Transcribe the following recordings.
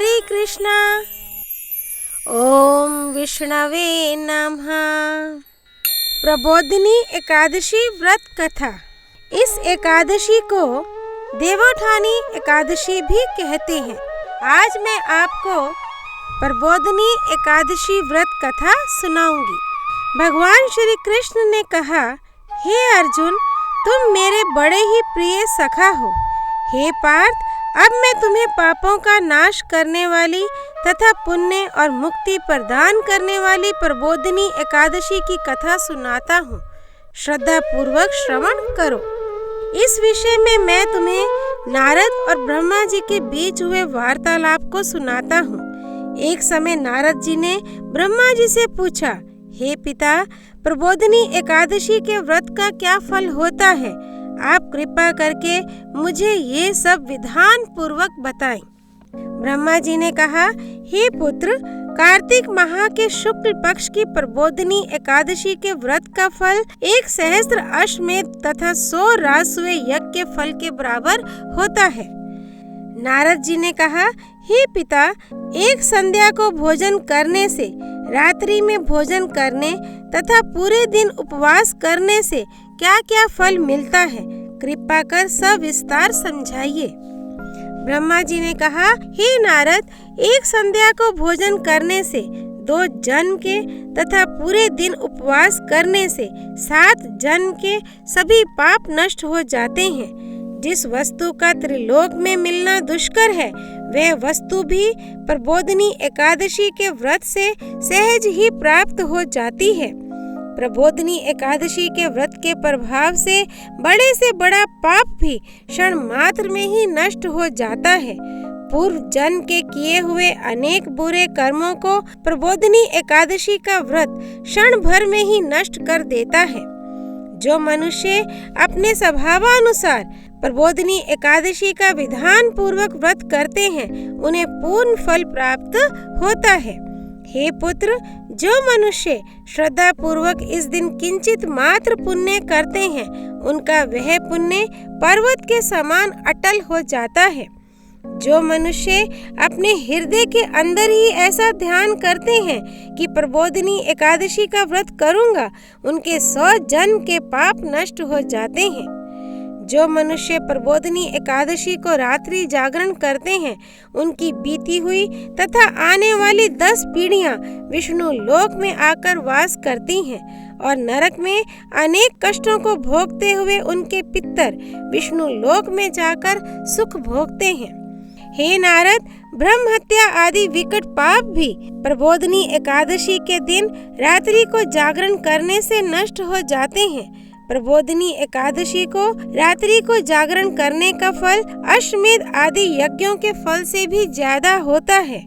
हरे कृष्णा। ओम विष्णवे नमः। प्रबोधिनी एकादशी व्रत कथा। इस एकादशी को देवोत्थानी एकादशी भी कहते हैं। आज मैं आपको प्रबोधिनी एकादशी व्रत कथा सुनाऊंगी। भगवान श्री कृष्ण ने कहा, हे अर्जुन, तुम मेरे बड़े ही प्रिय सखा हो। हे पार्थ, अब मैं तुम्हें पापों का नाश करने वाली तथा पुण्य और मुक्ति प्रदान करने वाली प्रबोधिनी एकादशी की कथा सुनाता हूँ। श्रद्धा पूर्वक श्रवण करो। इस विषय में मैं तुम्हें नारद और ब्रह्मा जी के बीच हुए वार्तालाप को सुनाता हूँ। एक समय नारद जी ने ब्रह्मा जी से पूछा, हे पिता, प्रबोधिनी एकादशी के व्रत का क्या फल होता है? आप कृपा करके मुझे ये सब विधान पूर्वक बताएं। ब्रह्मा जी ने कहा, हे पुत्र, कार्तिक माह के शुक्ल पक्ष की प्रबोधिनी एकादशी के व्रत का फल 1 सहस्त्र अश्वमेध तथा 100 राजसूय यज्ञ के फल के बराबर होता है। नारद जी ने कहा, हे पिता, एक संध्या को भोजन करने से, रात्रि में भोजन करने तथा पूरे दिन उपवास करने से क्या क्या फल मिलता है? कृपा कर सविस्तार समझाइए। ब्रह्मा जी ने कहा, हे नारद, एक संध्या को भोजन करने से, 2 जन्म के तथा पूरे दिन उपवास करने से 7 जन्म के सभी पाप नष्ट हो जाते हैं। जिस वस्तु का त्रिलोक में मिलना दुष्कर है, वह वस्तु भी प्रबोधिनी एकादशी के व्रत से सहज ही प्राप्त हो जाती है। प्रबोधिनी एकादशी के व्रत के प्रभाव से बड़े से बड़ा पाप भी क्षण मात्र में ही नष्ट हो जाता है। पूर्व जन्म के किए हुए अनेक बुरे कर्मों को प्रबोधिनी एकादशी का व्रत क्षण भर में ही नष्ट कर देता है। जो मनुष्य अपने स्वभावानुसार प्रबोधिनी एकादशी का विधान पूर्वक व्रत करते हैं, उन्हें पूर्ण फल प्राप्त होता है। हे पुत्र, जो मनुष्य श्रद्धा पूर्वक इस दिन किंचित मात्र पुण्य करते हैं, उनका वह पुण्य पर्वत के समान अटल हो जाता है। जो मनुष्य अपने हृदय के अंदर ही ऐसा ध्यान करते हैं कि प्रबोधिनी एकादशी का व्रत करूंगा, उनके 100 जन्म के पाप नष्ट हो जाते हैं। जो मनुष्य प्रबोधिनी एकादशी को रात्रि जागरण करते हैं, उनकी बीती हुई तथा आने वाली 10 पीढ़ियां विष्णु लोक में आकर वास करती हैं और नरक में अनेक कष्टों को भोगते हुए उनके पितर विष्णु लोक में जाकर सुख भोगते हैं। हे नारद, ब्रह्म हत्या आदि विकट पाप भी प्रबोधिनी एकादशी के दिन रात्रि को जागरण करने से नष्ट हो जाते हैं। प्रबोधिनी एकादशी को रात्रि को जागरण करने का फल अश्वमेध आदि यज्ञों के फल से भी ज्यादा होता है।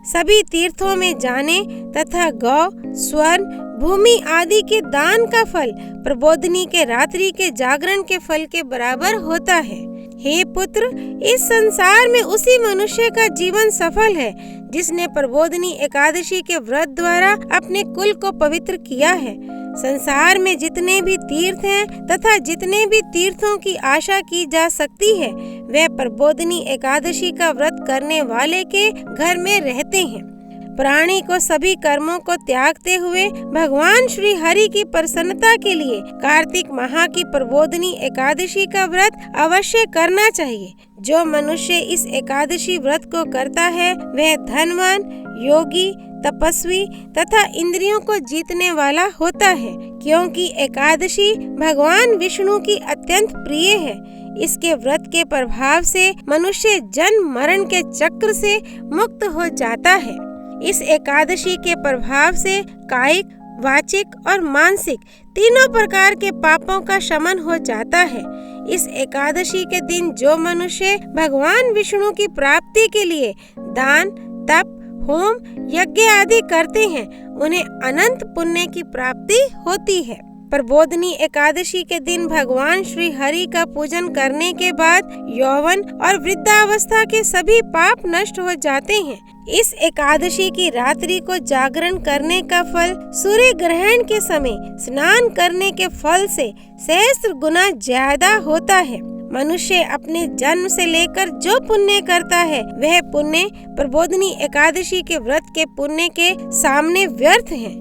सभी तीर्थों में जाने तथा गौ, स्वर्ण, भूमि आदि के दान का फल प्रबोधिनी के रात्रि के जागरण के फल के बराबर होता है। हे पुत्र, इस संसार में उसी मनुष्य का जीवन सफल है जिसने प्रबोधिनी एकादशी के व्रत द्वारा अपने कुल को पवित्र किया है। संसार में जितने भी तीर्थ हैं तथा जितने भी तीर्थों की आशा की जा सकती है, वह प्रबोधिनी एकादशी का व्रत करने वाले के घर में रहते हैं। प्राणी को सभी कर्मों को त्यागते हुए भगवान श्री हरि की प्रसन्नता के लिए कार्तिक माह की प्रबोधिनी एकादशी का व्रत अवश्य करना चाहिए। जो मनुष्य इस एकादशी व्रत को करता है, वह धनवान, योगी, तपस्वी तथा इंद्रियों को जीतने वाला होता है, क्योंकि एकादशी भगवान विष्णु की अत्यंत प्रिय है। इसके व्रत के प्रभाव से मनुष्य जन्म मरण के चक्र से मुक्त हो जाता है। इस एकादशी के प्रभाव से कायिक, वाचिक और मानसिक तीनों प्रकार के पापों का शमन हो जाता है। इस एकादशी के दिन जो मनुष्य भगवान विष्णु की प्राप्ति के लिए दान, तप, होम, यज्ञ आदि करते हैं, उन्हें अनंत पुण्य की प्राप्ति होती है। प्रबोधिनी एकादशी के दिन भगवान श्री हरि का पूजन करने के बाद यौवन और वृद्धावस्था के सभी पाप नष्ट हो जाते हैं। इस एकादशी की रात्रि को जागरण करने का फल सूर्य ग्रहण के समय स्नान करने के फल से सहस्त्र गुना ज्यादा होता है। मनुष्य अपने जन्म से लेकर जो पुण्य करता है वह पुण्य प्रबोधनी एकादशी के व्रत के पुण्य के सामने व्यर्थ है।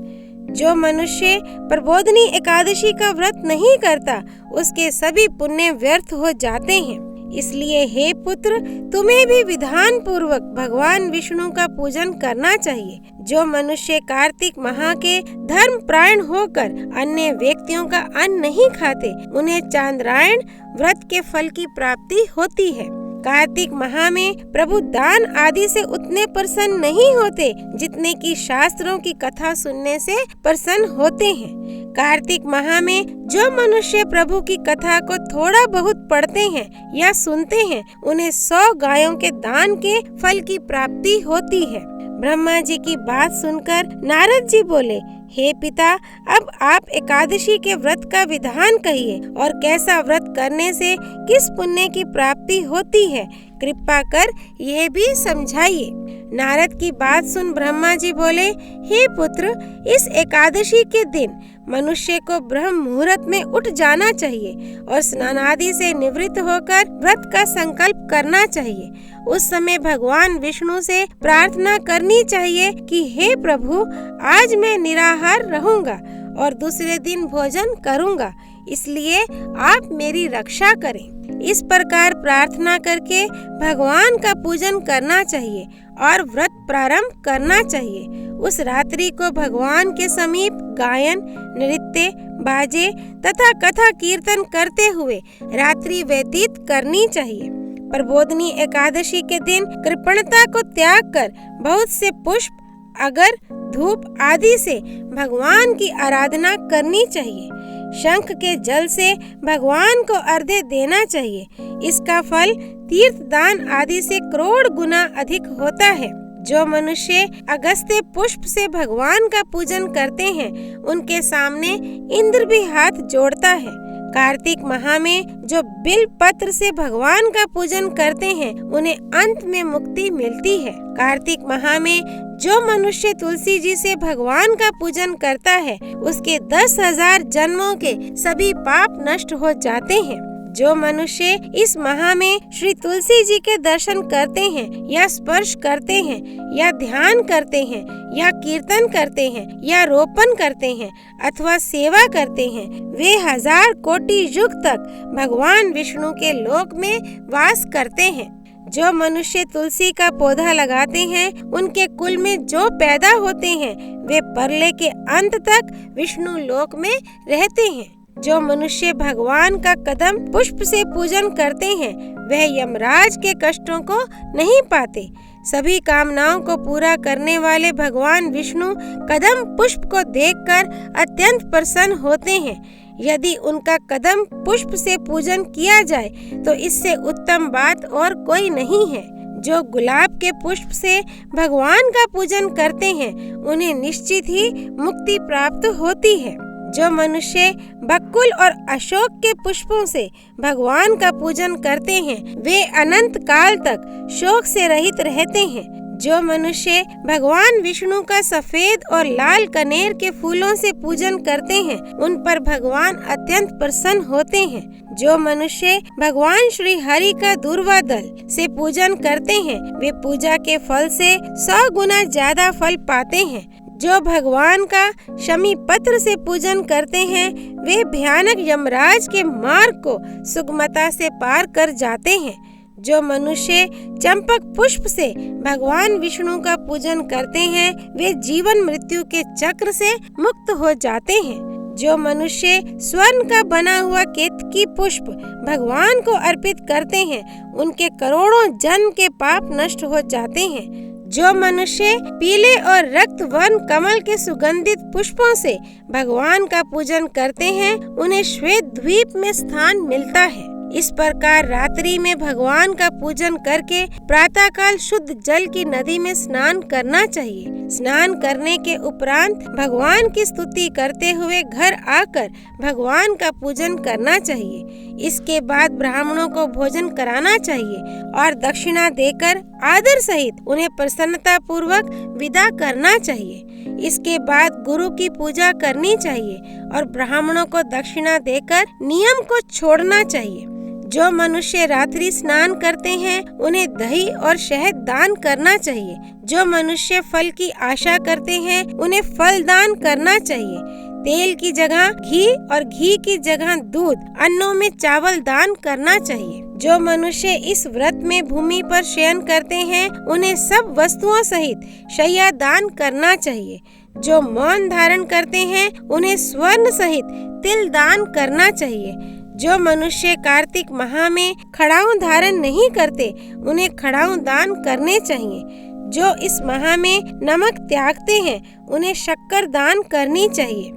जो मनुष्य प्रबोधनी एकादशी का व्रत नहीं करता उसके सभी पुण्य व्यर्थ हो जाते हैं। इसलिए हे पुत्र, तुम्हें भी विधान पूर्वक भगवान विष्णु का पूजन करना चाहिए। जो मनुष्य कार्तिक माह के धर्म प्राण होकर अन्य व्यक्तियों का अन्न नहीं खाते उन्हें चांद्रायण व्रत के फल की प्राप्ति होती है। कार्तिक माह में प्रभु दान आदि से उतने प्रसन्न नहीं होते जितने कि शास्त्रों की कथा सुनने से प्रसन्न होते हैं। कार्तिक माह में जो मनुष्य प्रभु की कथा को थोड़ा बहुत पढ़ते हैं या सुनते हैं उन्हें 100 गायों के दान के फल की प्राप्ति होती है। ब्रह्मा जी की बात सुनकर नारद जी बोले, हे पिता, अब आप एकादशी के व्रत का विधान कहिए और कैसा व्रत करने से किस पुण्य की प्राप्ति होती है, कृपा कर यह भी समझाइए। नारद की बात सुन ब्रह्मा जी बोले, हे पुत्र, इस एकादशी के दिन मनुष्य को ब्रह्म मुहूर्त में उठ जाना चाहिए और स्नानादि से निवृत्त होकर व्रत का संकल्प करना चाहिए। उस समय भगवान विष्णु से प्रार्थना करनी चाहिए कि हे प्रभु, आज मैं निराहार रहूंगा और दूसरे दिन भोजन करूंगा, इसलिए आप मेरी रक्षा करें। इस प्रकार प्रार्थना करके भगवान का पूजन करना चाहिए और व्रत प्रारंभ करना चाहिए। उस रात्रि को भगवान के समीप गायन, नृत्य, बाजे तथा कथा कीर्तन करते हुए रात्रि व्यतीत करनी चाहिए। प्रबोधनी एकादशी के दिन कृपणता को त्याग कर बहुत से पुष्प, अगर, धूप आदि से भगवान की आराधना करनी चाहिए। शंख के जल से भगवान को अर्घ्य देना चाहिए। इसका फल तीर्थ दान आदि से करोड़ गुना अधिक होता है। जो मनुष्य अगस्त्य पुष्प से भगवान का पूजन करते हैं उनके सामने इंद्र भी हाथ जोड़ता है। कार्तिक माह में जो बिल पत्र से भगवान का पूजन करते हैं उन्हें अंत में मुक्ति मिलती है। कार्तिक माह में जो मनुष्य तुलसी जी से भगवान का पूजन करता है उसके 10,000 जन्मों के सभी पाप नष्ट हो जाते हैं। जो मनुष्य इस माह में श्री तुलसी जी के दर्शन करते हैं या स्पर्श करते हैं या ध्यान करते हैं या कीर्तन करते हैं या रोपण करते हैं अथवा सेवा करते हैं, वे 1000 कोटि युग तक भगवान विष्णु के लोक में वास करते हैं। जो मनुष्य तुलसी का पौधा लगाते हैं उनके कुल में जो पैदा होते हैं वे परले के अंत तक विष्णु लोक में रहते हैं। जो मनुष्य भगवान का कदम पुष्प से पूजन करते हैं वह यमराज के कष्टों को नहीं पाते। सभी कामनाओं को पूरा करने वाले भगवान विष्णु कदम पुष्प को देखकर अत्यंत प्रसन्न होते हैं। यदि उनका कदम पुष्प से पूजन किया जाए तो इससे उत्तम बात और कोई नहीं है। जो गुलाब के पुष्प से भगवान का पूजन करते हैं उन्हें निश्चित ही मुक्ति प्राप्त होती है। जो मनुष्य बकुल और अशोक के पुष्पों से भगवान का पूजन करते हैं वे अनंत काल तक शोक से रहित रहते हैं। जो मनुष्य भगवान विष्णु का सफेद और लाल कनेर के फूलों से पूजन करते हैं उन पर भगवान अत्यंत प्रसन्न होते हैं। जो मनुष्य भगवान श्री हरि का दूर्वा दल से पूजन करते हैं वे पूजा के फल से 100 गुना ज्यादा फल पाते हैं। जो भगवान का शमी पत्र से पूजन करते हैं वे भयानक यमराज के मार्ग को सुगमता से पार कर जाते हैं। जो मनुष्य चंपक पुष्प से भगवान विष्णु का पूजन करते हैं वे जीवन मृत्यु के चक्र से मुक्त हो जाते हैं। जो मनुष्य स्वर्ण का बना हुआ केतकी पुष्प भगवान को अर्पित करते हैं उनके करोड़ों जन्म के पाप नष्ट हो जाते हैं। जो मनुष्य पीले और रक्त वर्ण कमल के सुगंधित पुष्पों से भगवान का पूजन करते हैं उन्हें श्वेत द्वीप में स्थान मिलता है। इस प्रकार रात्रि में भगवान का पूजन करके प्रातःकाल शुद्ध जल की नदी में स्नान करना चाहिए। स्नान करने के उपरांत भगवान की स्तुति करते हुए घर आकर भगवान का पूजन करना चाहिए। इसके बाद ब्राह्मणों को भोजन कराना चाहिए और दक्षिणा देकर आदर सहित उन्हें प्रसन्नता पूर्वक विदा करना चाहिए। इसके बाद गुरु की पूजा करनी चाहिए और ब्राह्मणों को दक्षिणा देकर नियम को छोड़ना चाहिए। जो मनुष्य रात्रि स्नान करते हैं उन्हें दही और शहद दान करना चाहिए। जो मनुष्य फल की आशा करते हैं उन्हें फल दान करना चाहिए। तेल की जगह घी और घी की जगह दूध, अन्नों में चावल दान करना चाहिए। जो मनुष्य इस व्रत में भूमि पर शयन करते हैं उन्हें सब वस्तुओं सहित शय्या दान करना चाहिए। जो मौन धारण करते हैं उन्हें स्वर्ण सहित तिल दान करना चाहिए। जो मनुष्य कार्तिक माह में खड़ाऊ धारण नहीं करते उन्हें खड़ाऊ दान करने चाहिए। जो इस माह में नमक त्यागते हैं उन्हें शक्कर दान करनी चाहिए।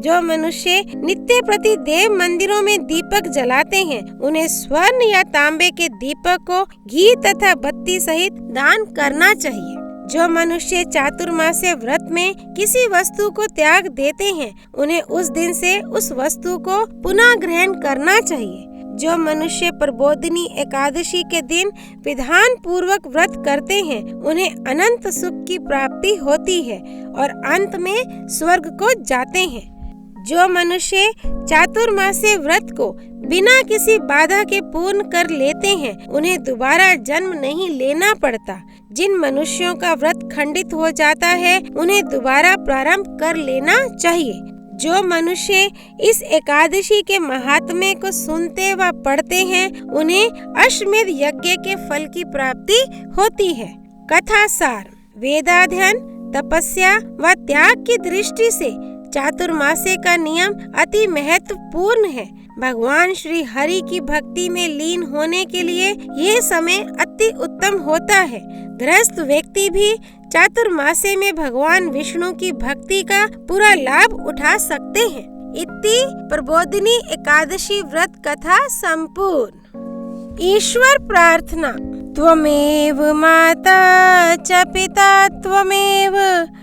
जो मनुष्य नित्य प्रति देव मंदिरों में दीपक जलाते हैं उन्हें स्वर्ण या तांबे के दीपक को घी तथा बत्ती सहित दान करना चाहिए। जो मनुष्य चातुर्मास्य व्रत में किसी वस्तु को त्याग देते हैं उन्हें उस दिन से उस वस्तु को पुनः ग्रहण करना चाहिए। जो मनुष्य प्रबोधिनी एकादशी के दिन विधान पूर्वक व्रत करते हैं उन्हें अनंत सुख की प्राप्ति होती है और अंत में स्वर्ग को जाते हैं। जो मनुष्य चातुर्मास्य व्रत को बिना किसी बाधा के पूर्ण कर लेते हैं उन्हें दोबारा जन्म नहीं लेना पड़ता। जिन मनुष्यों का व्रत खंडित हो जाता है उन्हें दोबारा प्रारंभ कर लेना चाहिए। जो मनुष्य इस एकादशी के महात्म्य को सुनते व पढ़ते हैं उन्हें अश्वमेध यज्ञ के फल की प्राप्ति होती है। कथा सार: वेदाध्ययन, तपस्या व त्याग की दृष्टि से चातुर्मास्य का नियम अति महत्वपूर्ण है। भगवान श्री हरि की भक्ति में लीन होने के लिए यह समय अति उत्तम होता है। गृहस्थ व्यक्ति भी चातुर्मास्य में भगवान विष्णु की भक्ति का पूरा लाभ उठा सकते हैं। इति प्रबोधिनी एकादशी व्रत कथा संपूर्ण। ईश्वर प्रार्थना: त्वमेव माता च पिता त्वमेव,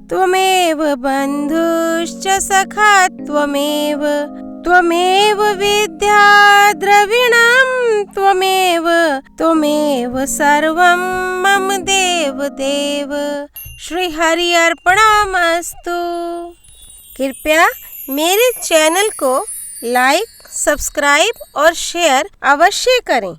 त्वमेव बन्धुश्च सखा त्वमेव, त्वमेव विद्या द्रविणं त्वमेव, त्वमेव सर्वं मम देव देव। श्री हरि अर्पणमस्तु। कृपया मेरे चैनल को लाइक, सब्सक्राइब और शेयर अवश्य करें।